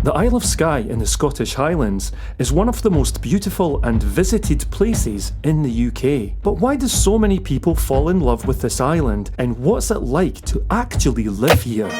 The Isle of Skye in the Scottish Highlands is one of the most beautiful and visited places in the UK. But why do so many people fall in love with this island, and what's it like to actually live here?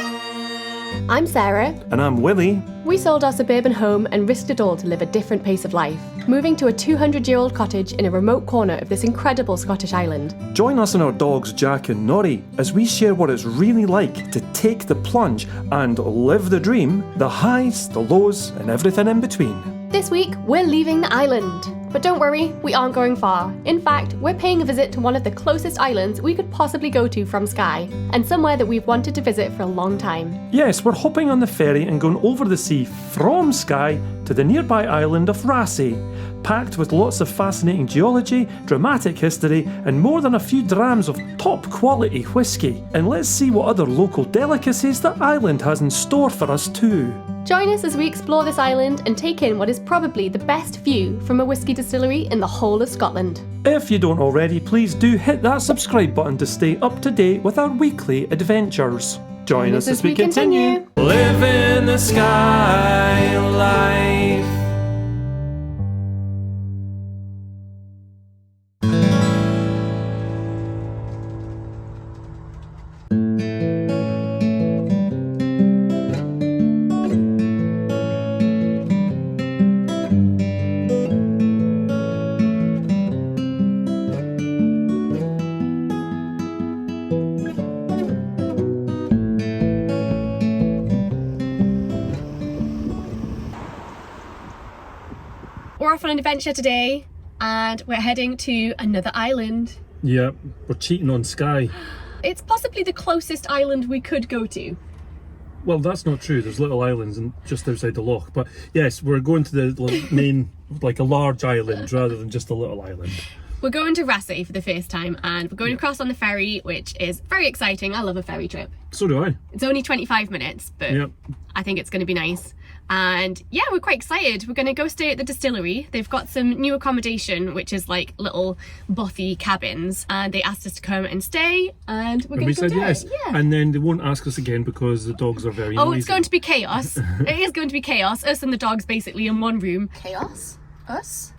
I'm Sarah. And I'm Willie. We sold our suburban home and risked it all to live a different pace of life, moving to a 200-year-old cottage in a remote corner of this incredible Scottish island. Join us and our dogs Jack and Nori as we share what it's really like to take the plunge and live the dream, the highs, the lows, and everything in between. This week, we're leaving the island. But don't worry, we aren't going far. In fact, we're paying a visit to one of the closest islands we could possibly go to from Skye, and somewhere that we've wanted to visit for a long time. Yes, we're hopping on the ferry and going over the sea from Skye to the nearby island of Raasay, packed with lots of fascinating geology, dramatic history, and more than a few drams of top quality whisky. And let's see what other local delicacies the island has in store for us too. Join us as we explore this island and take in what is probably the best view from a whisky distillery in the whole of Scotland. If you don't already, please do hit that subscribe button to stay up to date with our weekly adventures. Join us as we continue. Living the Skye life. We're off on an adventure today and we're heading to another island. Yeah, we're cheating on Skye. It's possibly the closest island we could go to. Well, that's not true. There's little islands just outside the loch. But yes, we're going to the main, like a large island rather than just a little island. We're going to Raasay for the first time and we're going across on the ferry, which is very exciting. I love a ferry trip. So do I. It's only 25 minutes, but yep. I think it's going to be nice. And yeah, we're quite excited. We're going to go stay at the distillery. They've got some new accommodation, which is like little bothy cabins, and they asked us to come and stay, and we're going to go do yes. it. Yeah. And then they won't ask us again because the dogs are very noisy. Oh, it's going to be chaos. It is going to be chaos. Us and the dogs basically in one room. Chaos? Us?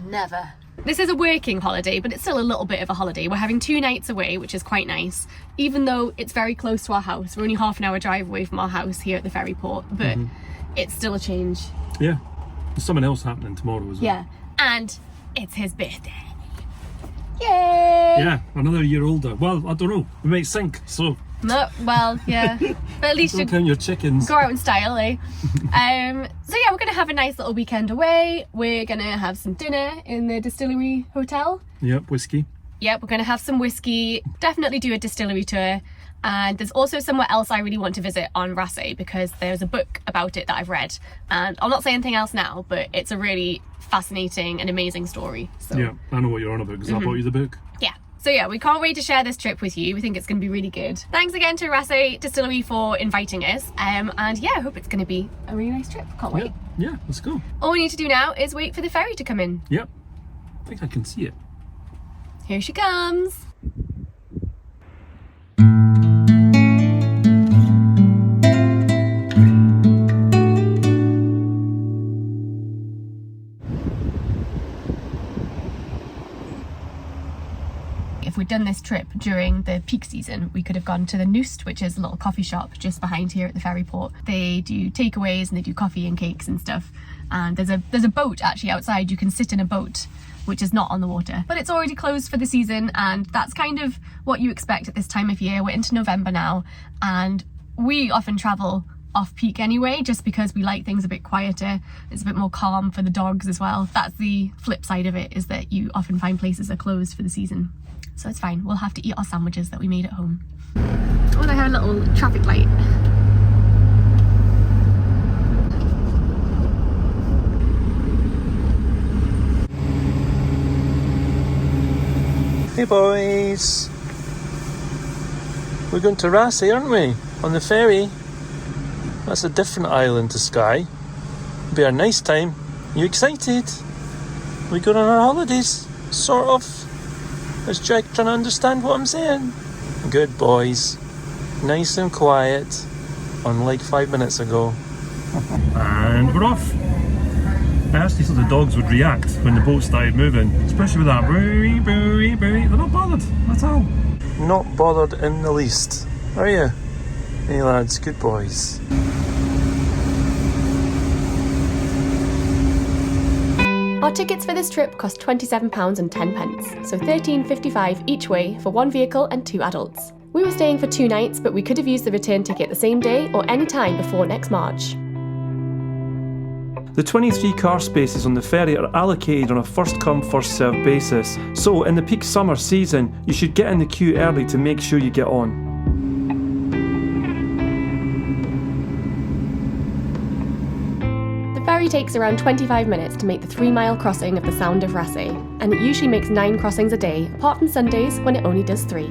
Never. This is a working holiday, but it's still a little bit of a holiday. We're having 2 nights away, which is quite nice, even though it's very close to our house. We're only half an hour drive away from our house here at the ferry port, but it's still a change. Yeah, there's something else happening tomorrow as well. Yeah, and it's his birthday. Yay! Yeah, another year older. Well, I don't know, we might sink, so... No, well, yeah, but at least don't count your chickens. Go out in style, eh? So yeah, we're going to have a nice little weekend away. We're going to have some dinner in the distillery hotel. Yep, whiskey. Yep, we're going to have some whiskey, definitely do a distillery tour. And there's also somewhere else I really want to visit on Raasay because there's a book about it that I've read. And I'll not say anything else now, but it's a really fascinating and amazing story. So. Yeah, I know what you're on about because I bought you the book. Yeah. So yeah, we can't wait to share this trip with you. We think it's going to be really good. Thanks again to Raasay Distillery for inviting us. And yeah, I hope it's going to be a really nice trip. Can't wait. Yeah, let's go. All we need to do now is wait for the ferry to come in. Yep. I think I can see it. Here she comes. If we'd done this trip during the peak season, we could have gone to the Noost, which is a little coffee shop just behind here at the ferry port. They do takeaways and they do coffee and cakes and stuff. And there's a boat actually outside. You can sit in a boat, which is not on the water, but it's already closed for the season, and that's kind of what you expect at this time of year. We're into November now, and we often travel off-peak anyway, just because we like things a bit quieter. It's a bit more calm for the dogs as well. That's the flip side of it, is that you often find places are closed for the season. So it's fine, we'll have to eat our sandwiches that we made at home. Oh, they have a little traffic light. Hey boys! We're going to Raasay, aren't we? On the ferry. That's a different island to Skye. It'll be a nice time. You excited? We going on our holidays? Sort of. Is Jack trying to understand what I'm saying? Good boys. Nice and quiet. Unlike 5 minutes ago. And we're off. I actually thought the dogs would react when the boat started moving, especially with that buoy, buoy, buoy. They're not bothered at all. Not bothered in the least, are you? Hey lads, good boys. Our tickets for this trip cost £27.10, so £13.55 each way for one vehicle and 2 adults. We were staying for 2 nights, but we could have used the return ticket the same day or any time before next March. The 23 car spaces on the ferry are allocated on a first-come, first-served basis, so in the peak summer season, you should get in the queue early to make sure you get on. The ferry takes around 25 minutes to make the 3-mile crossing of the Sound of Raasay, and it usually makes 9 crossings a day, apart from Sundays when it only does 3.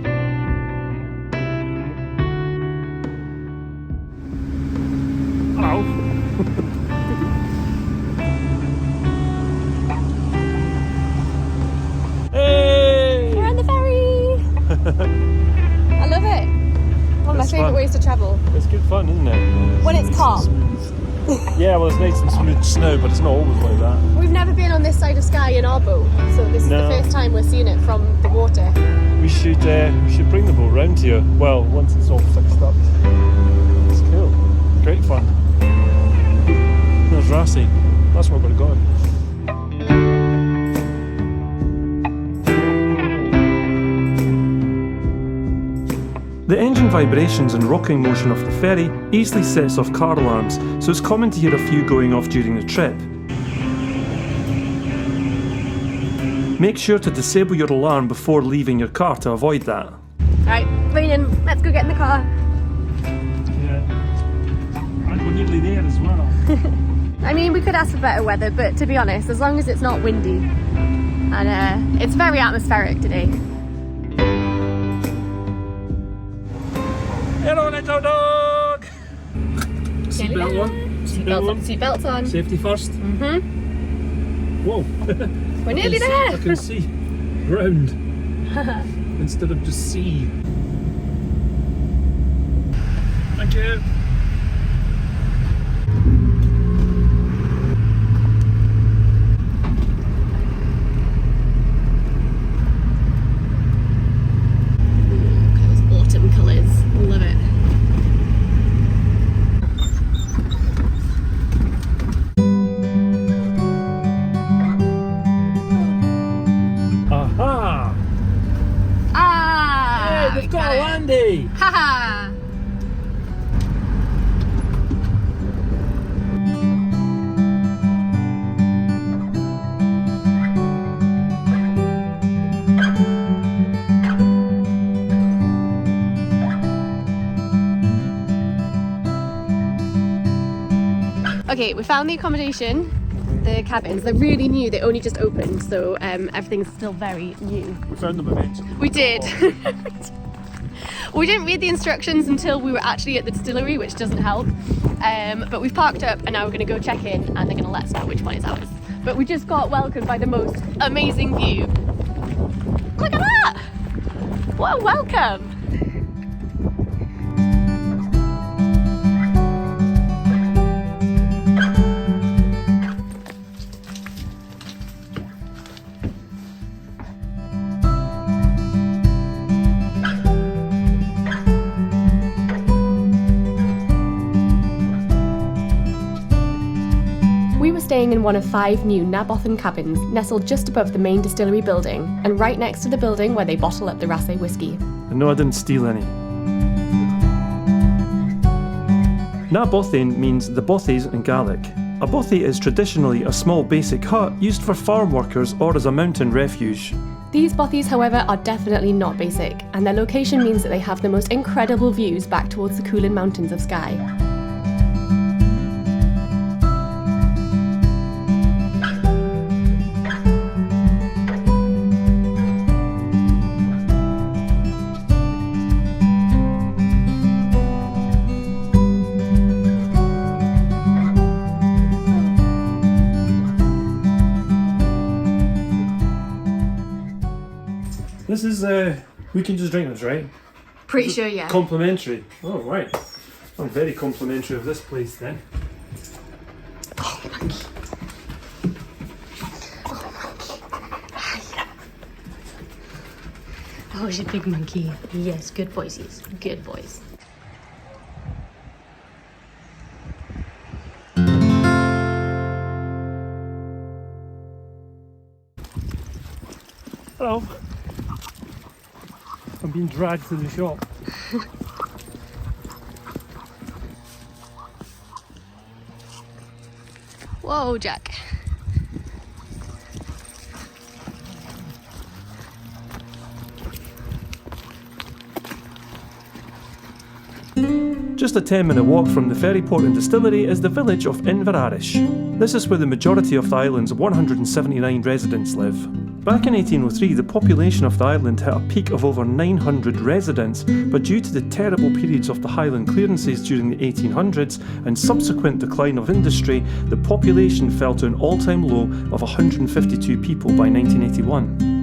Ow! Hey! We're on the ferry! I love it. One of my favourite ways to travel. It's good fun, isn't it? When it's calm. Yeah, well, it's nice and smooth snow, but it's not always like that. We've never been on this side of Skye in our boat, so this is the first time we're seeing it from the water. We should bring the boat round here. Well, once it's all fixed up. It's cool. Great fun. There's Raasay. That's where we're going. The engine vibrations and rocking motion of the ferry easily sets off car alarms, so it's common to hear a few going off during the trip. Make sure to disable your alarm before leaving your car to avoid that. Right, raining, let's go get in the car. Yeah, and we're nearly there as well. I mean, we could ask for better weather, but to be honest, as long as it's not windy. And it's very atmospheric today. Hello, little dog! Seatbelt on. Seatbelts on. Safety first. Mm-hmm. Whoa. We're nearly there. I can see ground instead of just sea. Thank you. Haha! Okay, we found the accommodation, the cabins. They're really new, they only just opened, so everything's still very new. We found them eventually. We did. We didn't read the instructions until we were actually at the distillery, which doesn't help. But we've parked up and now we're going to go check in and they're going to let us know which one is ours. But we just got welcomed by the most amazing view. Look at that! What a welcome! Staying in one of 5 new Na Bothain cabins nestled just above the main distillery building and right next to the building where they bottle up the Raasay whisky. And no, I didn't steal any. Na Bothain means the bothies in Gaelic. A bothy is traditionally a small basic hut used for farm workers or as a mountain refuge. These bothies, however, are definitely not basic, and their location means that they have the most incredible views back towards the Coolin Mountains of Skye. This is, we can just drink this, right? Pretty sure, yeah. Complimentary. Oh, right. I'm very complimentary of this place then. Oh, she's a big monkey. Yes, good boys. Good boys. Hello. I'm being dragged to the shop. Whoa, Jack. Just a 10-minute walk from the ferry port and distillery is the village of Inverarish. This is where the majority of the island's 179 residents live. Back in 1803, the population of the island hit a peak of over 900 residents, but due to the terrible periods of the Highland clearances during the 1800s and subsequent decline of industry, the population fell to an all-time low of 152 people by 1981.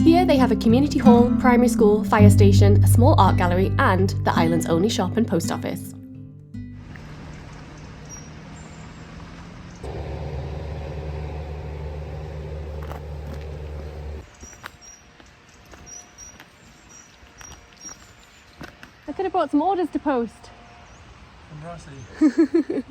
Here they have a community hall, primary school, fire station, a small art gallery and the island's only shop and post office. I could have brought some orders to post. From Raasay.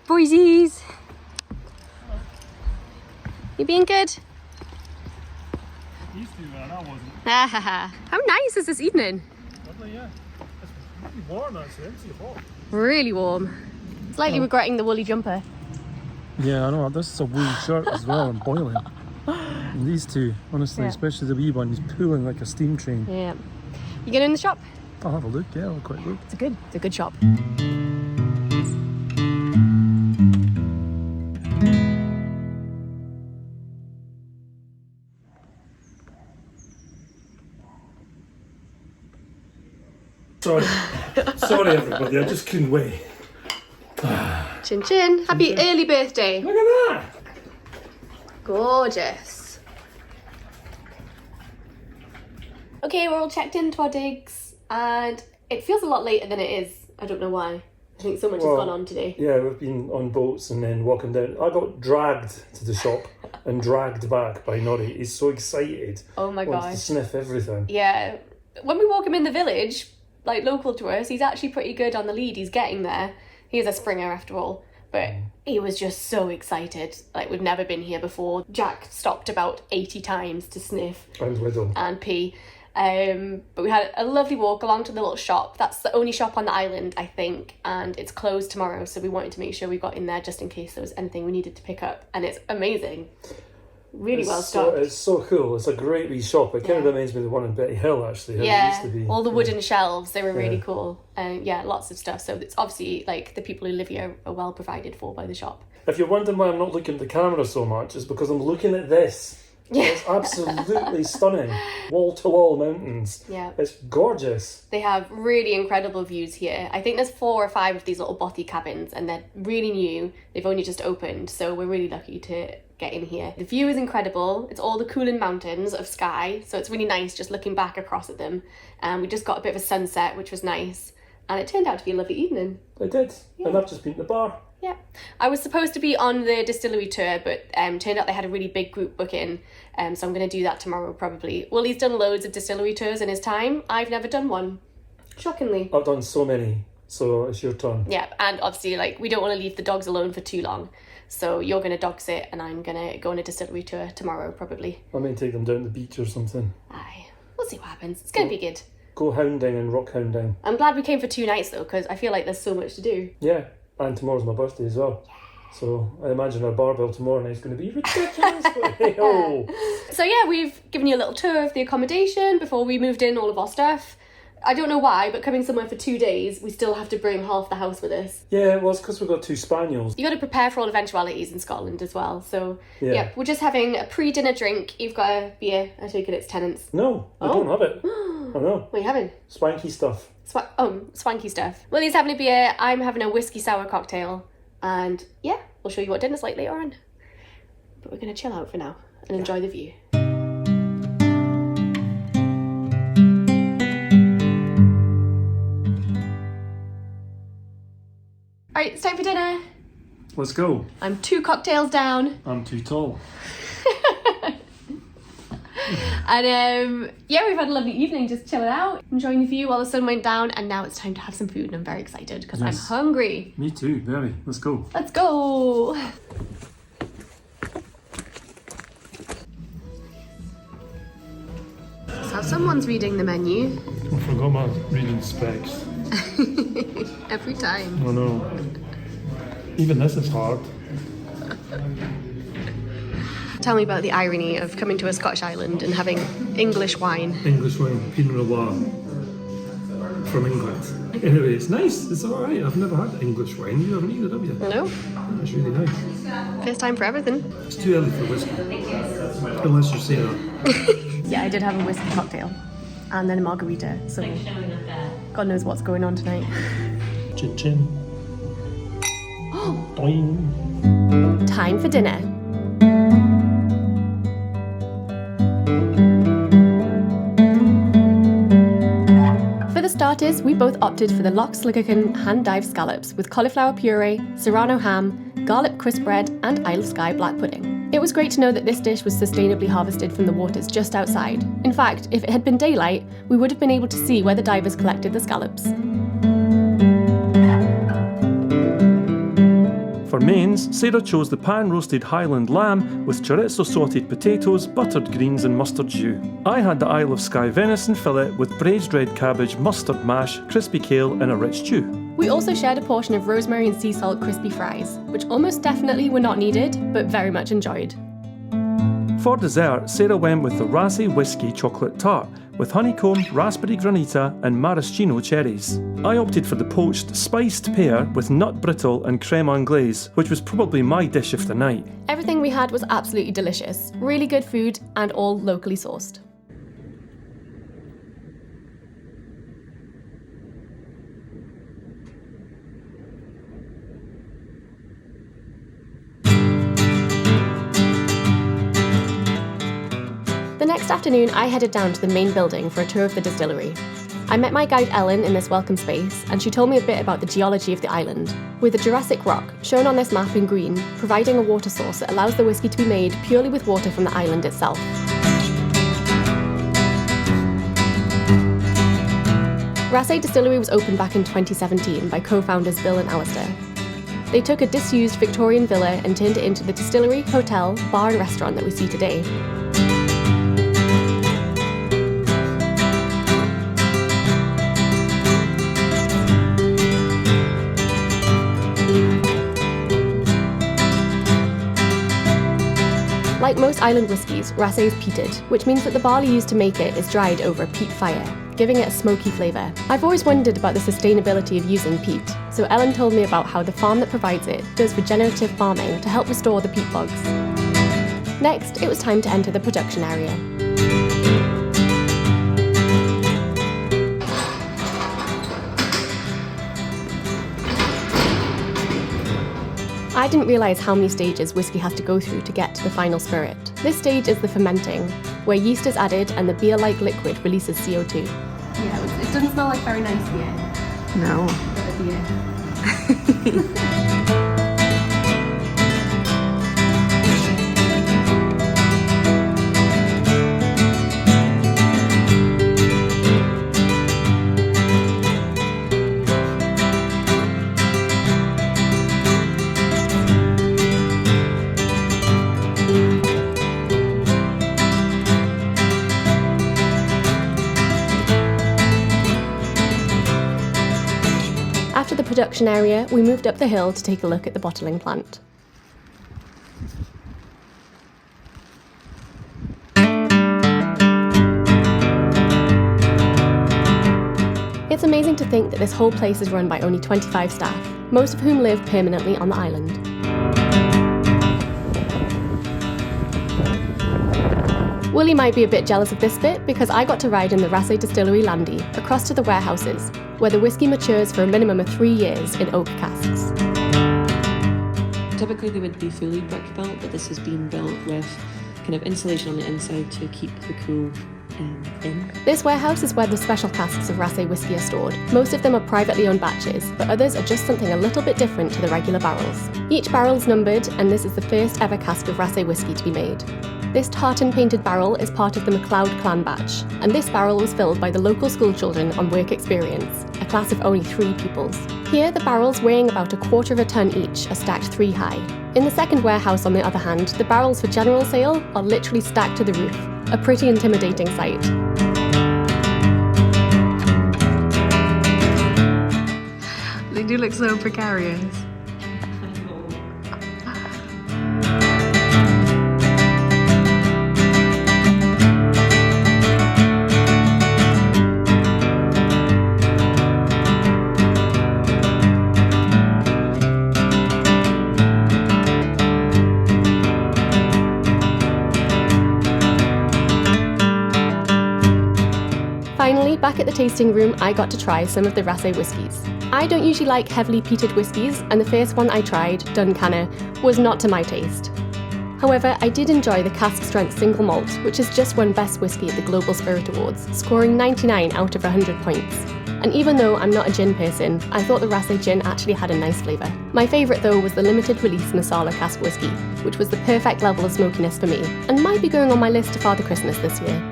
Boysies! You being good? Used to, man, I wasn't. How nice is this evening? Lovely, yeah. It's really warm actually, it's too hot. Really warm. Slightly regretting the woolly jumper. Yeah, I know, this is a wool shirt as well, I'm boiling. And these two, honestly, Yeah. especially the wee one, he's pulling like a steam train. Yeah. You going in the shop? I'll have a look, yeah, I'll have a quick look. It's a good shop. Sorry everybody, I just couldn't wait. Chin chin. Happy early birthday. Look at that! Gorgeous. Okay, we're all checked into our digs and it feels a lot later than it is. I don't know why. I think so much has gone on today. Yeah, we've been on boats and then walking down. I got dragged to the shop and dragged back by Nori. He's so excited. Oh my Wants to gosh. sniff everything. Yeah. When we walk him in the village, like local to us, he's actually pretty good on the lead. He's getting there. He is a Springer after all. But he was just so excited. Like, we've never been here before. Jack stopped about 80 times to sniff And Widow. and pee. But we had a lovely walk along to the little shop. That's the only shop on the island, I think, and it's closed tomorrow, so we wanted to make sure we got in there just in case there was anything we needed to pick up. And it's amazing. Really well stocked. It's so cool. It's a great wee shop. It kind of reminds me of the one in Betty Hill, actually. How it used to be. All the wooden shelves, they were really cool. Yeah, lots of stuff. So it's obviously like the people who live here are well provided for by the shop. If you're wondering why I'm not looking at the camera so much, it's because I'm looking at this. Yeah. It's absolutely stunning. Wall-to-wall mountains. Yeah. It's gorgeous. They have really incredible views here. I think there's 4 or 5 of these little bothy cabins and they're really new. They've only just opened, so we're really lucky to get in here. The view is incredible. It's all the cooling mountains of Skye, so it's really nice just looking back across at them. And we just got a bit of a sunset, which was nice. And it turned out to be a lovely evening. I did. And I've just been to the bar. Yeah. I was supposed to be on the distillery tour, but turned out they had a really big group booking, so I'm going to do that tomorrow probably. Willie's done loads of distillery tours in his time. I've never done one. Shockingly. I've done so many, so it's your turn. Yeah, and obviously, like, we don't want to leave the dogs alone for too long. So you're going to dog sit and I'm going to go on a distillery tour tomorrow probably. I may take them down to the beach or something. Aye. We'll see what happens. It's going to be good. Go hounding and rock hounding. I'm glad we came for 2 nights though, because I feel like there's so much to do. Yeah, and tomorrow's my birthday as well. So I imagine our barbell tomorrow night is going to be ridiculous. But hey-ho. So yeah, we've given you a little tour of the accommodation before we moved in all of our stuff. I don't know why, but coming somewhere for 2 days, we still have to bring half the house with us. Yeah, well, it's because we've got 2 Spaniels. You got to prepare for all eventualities in Scotland as well. So yeah, we're just having a pre-dinner drink. You've got a beer. I take it it's Tennant's. No, I don't have it. I know. What are you having? Swanky stuff. Swanky stuff. Willie's having a beer. I'm having a whiskey sour cocktail. And yeah, we'll show you what dinner's like later on. But we're going to chill out for now and enjoy the view. Alright, it's time for dinner. Let's go. I'm 2 cocktails down. I'm too tall. And yeah, we've had a lovely evening just chilling out, enjoying the view while the sun went down, and now it's time to have some food and I'm very excited because I'm hungry. Me too, very. Let's go. Let's go. So someone's reading the menu. I forgot my reading specs. Every time. Oh no. Even this is hard. Tell me about the irony of coming to a Scottish island and having English wine. English wine, Pinot Noir from England. Anyway, it's nice. It's alright. I've never had English wine. You haven't either, have you? No. It's really nice. First time for everything. It's too early for whiskey. Unless you say that. Yeah, I did have a whiskey cocktail and then a margarita, so God knows what's going on tonight. Chin chin. Doing. Time for dinner. For the starters, we both opted for the Loch Sligercan hand-dyed scallops with cauliflower puree, serrano ham, garlic crisp bread and Isle of Skye black pudding. It was great to know that this dish was sustainably harvested from the waters just outside. In fact, if it had been daylight, we would have been able to see where the divers collected the scallops. For mains, Sarah chose the pan-roasted Highland lamb with chorizo sautéed potatoes, buttered greens and mustard jus. I had the Isle of Skye venison fillet with braised red cabbage, mustard mash, crispy kale and a rich stew. We also shared a portion of rosemary and sea salt crispy fries, which almost definitely were not needed, but very much enjoyed. For dessert, Sarah went with the Raasay Whisky chocolate tart with honeycomb, raspberry granita and maraschino cherries. I opted for the poached spiced pear with nut brittle and creme anglaise, which was probably my dish of the night. Everything we had was absolutely delicious, really good food and all locally sourced. The next afternoon, I headed down to the main building for a tour of the distillery. I met my guide Ellen in this welcome space, and she told me a bit about the geology of the island, with the Jurassic rock, shown on this map in green, providing a water source that allows the whisky to be made purely with water from the island itself. Raasay Distillery was opened back in 2017 by co-founders Bill and Alistair. They took a disused Victorian villa and turned it into the distillery, hotel, bar and restaurant that we see today. Like most island whiskies, Raasay is peated, which means that the barley used to make it is dried over a peat fire, giving it a smoky flavour. I've always wondered about the sustainability of using peat, so Ellen told me about how the farm that provides it does regenerative farming to help restore the peat bogs. Next, it was time to enter the production area. I didn't realise how many stages whiskey has to go through to get to the final spirit. This stage is the fermenting, where yeast is added and the beer-like liquid releases CO2. Yeah, it doesn't smell like very nice beer. No. After the production area, we moved up the hill to take a look at the bottling plant. It's amazing to think that this whole place is run by only 25 staff, most of whom live permanently on the island. Willie might be a bit jealous of this bit because I got to ride in the Raasay Distillery Landy across to the warehouses, where the whisky matures for a minimum of 3 years in oak casks. Typically they would be fully brick built, but this has been built with kind of insulation on the inside to keep the cool in. This warehouse is where the special casks of Raasay whisky are stored. Most of them are privately owned batches, but others are just something a little bit different to the regular barrels. Each barrel's numbered, and this is the first ever cask of Raasay whisky to be made. This tartan-painted barrel is part of the MacLeod clan batch, and this barrel was filled by the local school children on work experience, a class of only 3 pupils. Here, the barrels weighing about 1/4 of a tonne each are stacked 3 high. In the second warehouse, on the other hand, the barrels for general sale are literally stacked to the roof, a pretty intimidating sight. They do look so precarious. Finally, back at the tasting room, I got to try some of the Raasay whiskies. I don't usually like heavily peated whiskies, and the first one I tried, Duncanna, was not to my taste. However, I did enjoy the cask strength single malt, which has just won Best Whisky at the Global Spirit Awards, scoring 99 out of 100 points. And even though I'm not a gin person, I thought the Raasay gin actually had a nice flavour. My favourite though was the limited release Masala cask whisky, which was the perfect level of smokiness for me, and might be going on my list to Father Christmas this year.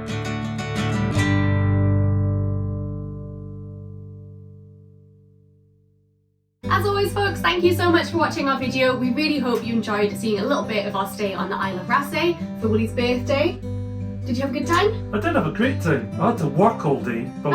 As always folks, thank you so much for watching our video. We really hope you enjoyed seeing a little bit of our stay on the Isle of Raasay for Willie's birthday. Did you have a good time? I did have a great time. I had to work all day, but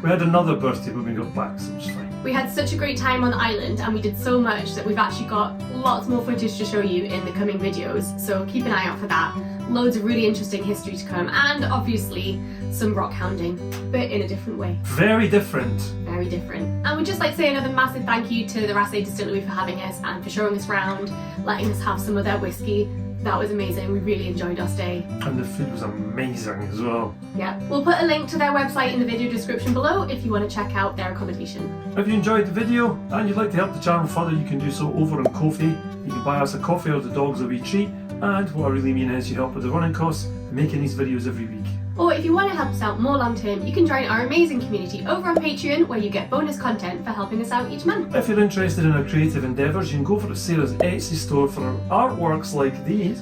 we had another birthday when we got back, so it was fine. We had such a great time on the island and we did so much that we've actually got lots more footage to show you in the coming videos, so keep an eye out for that. Loads of really interesting history to come, and obviously some rock hounding, but in a different way. Very different. Very different. And we'd just like to say another massive thank you to the Raasay Distillery for having us and for showing us around, letting us have some of their whiskey. That was amazing. We really enjoyed our stay. And the food was amazing as well. Yeah. We'll put a link to their website in the video description below if you want to check out their accommodation. If you enjoyed the video and you'd like to help the channel further, you can do so over on Ko-fi. You can buy us a coffee or the dogs a wee treat. And what I really mean is you help with the running costs and making these videos every week. Or if you want to help us out more long term, you can join our amazing community over on Patreon, where you get bonus content for helping us out each month. If you're interested in our creative endeavours, you can go for Sarah's Etsy store for artworks like these.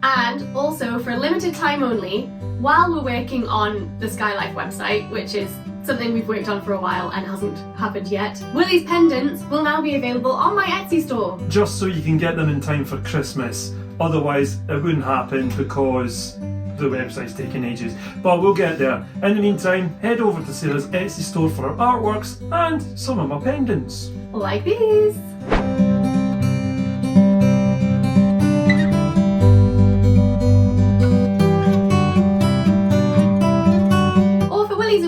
And also for a limited time only, while we're working on the Skye Life website, which is something we've worked on for a while and hasn't happened yet, Willie's pendants will now be available on my Etsy store. Just so you can get them in time for Christmas. Otherwise, it wouldn't happen because the website's taking ages. But we'll get there. In the meantime, head over to Sarah's Etsy store for her artworks and some of my pendants. Like these.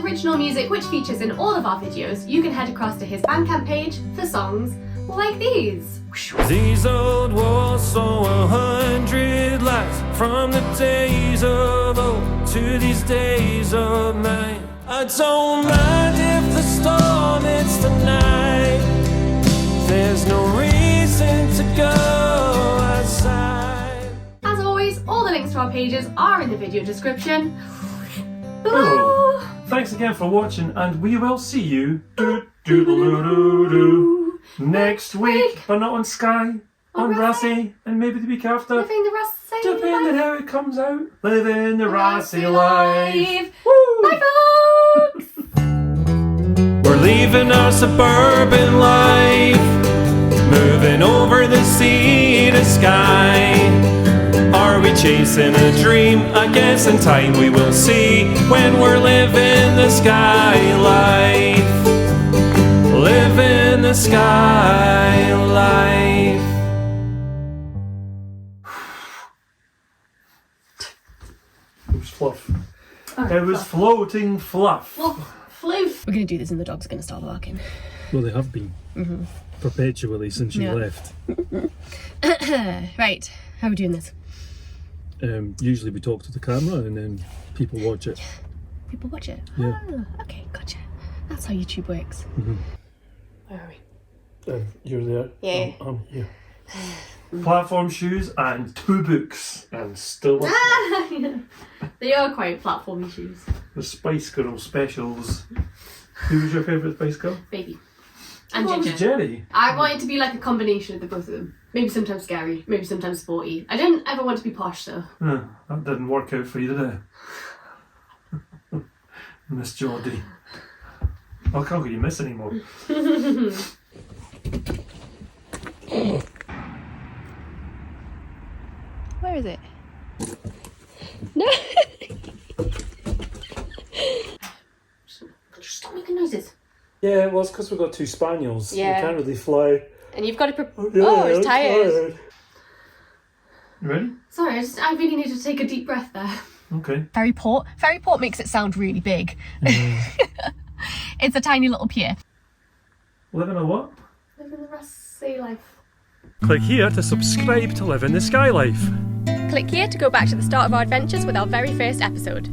Original music, which features in all of our videos, you can head across to his Bandcamp page for songs like these. These old walls saw 100 lights, from the days of old to these days of mine. I don't mind if the storm hits tonight. There's no reason to go outside. As always, all the links to our pages are in the video description below. Hello. Thanks again for watching, and we will see you next week, but not on Skye, on Raasay, and maybe the week after. Living the Raasay depending life. how it comes out. Living the Raasay life. Woo! Bye folks! We're leaving our suburban life, moving over the sea to Skye. Are we chasing a dream? I guess in time we will see, when we're living the Skye life. Living the Skye life. fluff. It was floating fluff. Floof. We're going to do this and the dog's going to start barking. Well, they have been. Perpetually since you left. Right, how are we doing this? Usually we talk to the camera and then people watch it. People watch it? Yeah. Oh, okay, gotcha. That's how YouTube works. Where are we? You're there. Yeah. I'm here. Platform shoes and 2 books and still They are quite platformy shoes. the Spice Girl specials. Who was your favourite Spice Girl? Baby. And Oh, it was Ginger. Jerry. I wanted to be like a combination of the both of them. Maybe sometimes scary, maybe sometimes sporty. I didn't ever want to be posh though. That didn't work out for you, did it? Miss Geordie. I can't get you miss anymore. Where is it? No! Stop making noises. Yeah, well, it's because we've got 2 spaniels. Yeah. We can't really fly. And you've got to Yeah, Oh, it's I'm tired. You ready? Sorry, I really need to take a deep breath there. Okay. Ferryport. Ferryport makes it sound really big. It's a tiny little pier. Living a what? Living the Raasay life. Click here to subscribe to Live in the Skye Life. Click here to go back to the start of our adventures with our very first episode.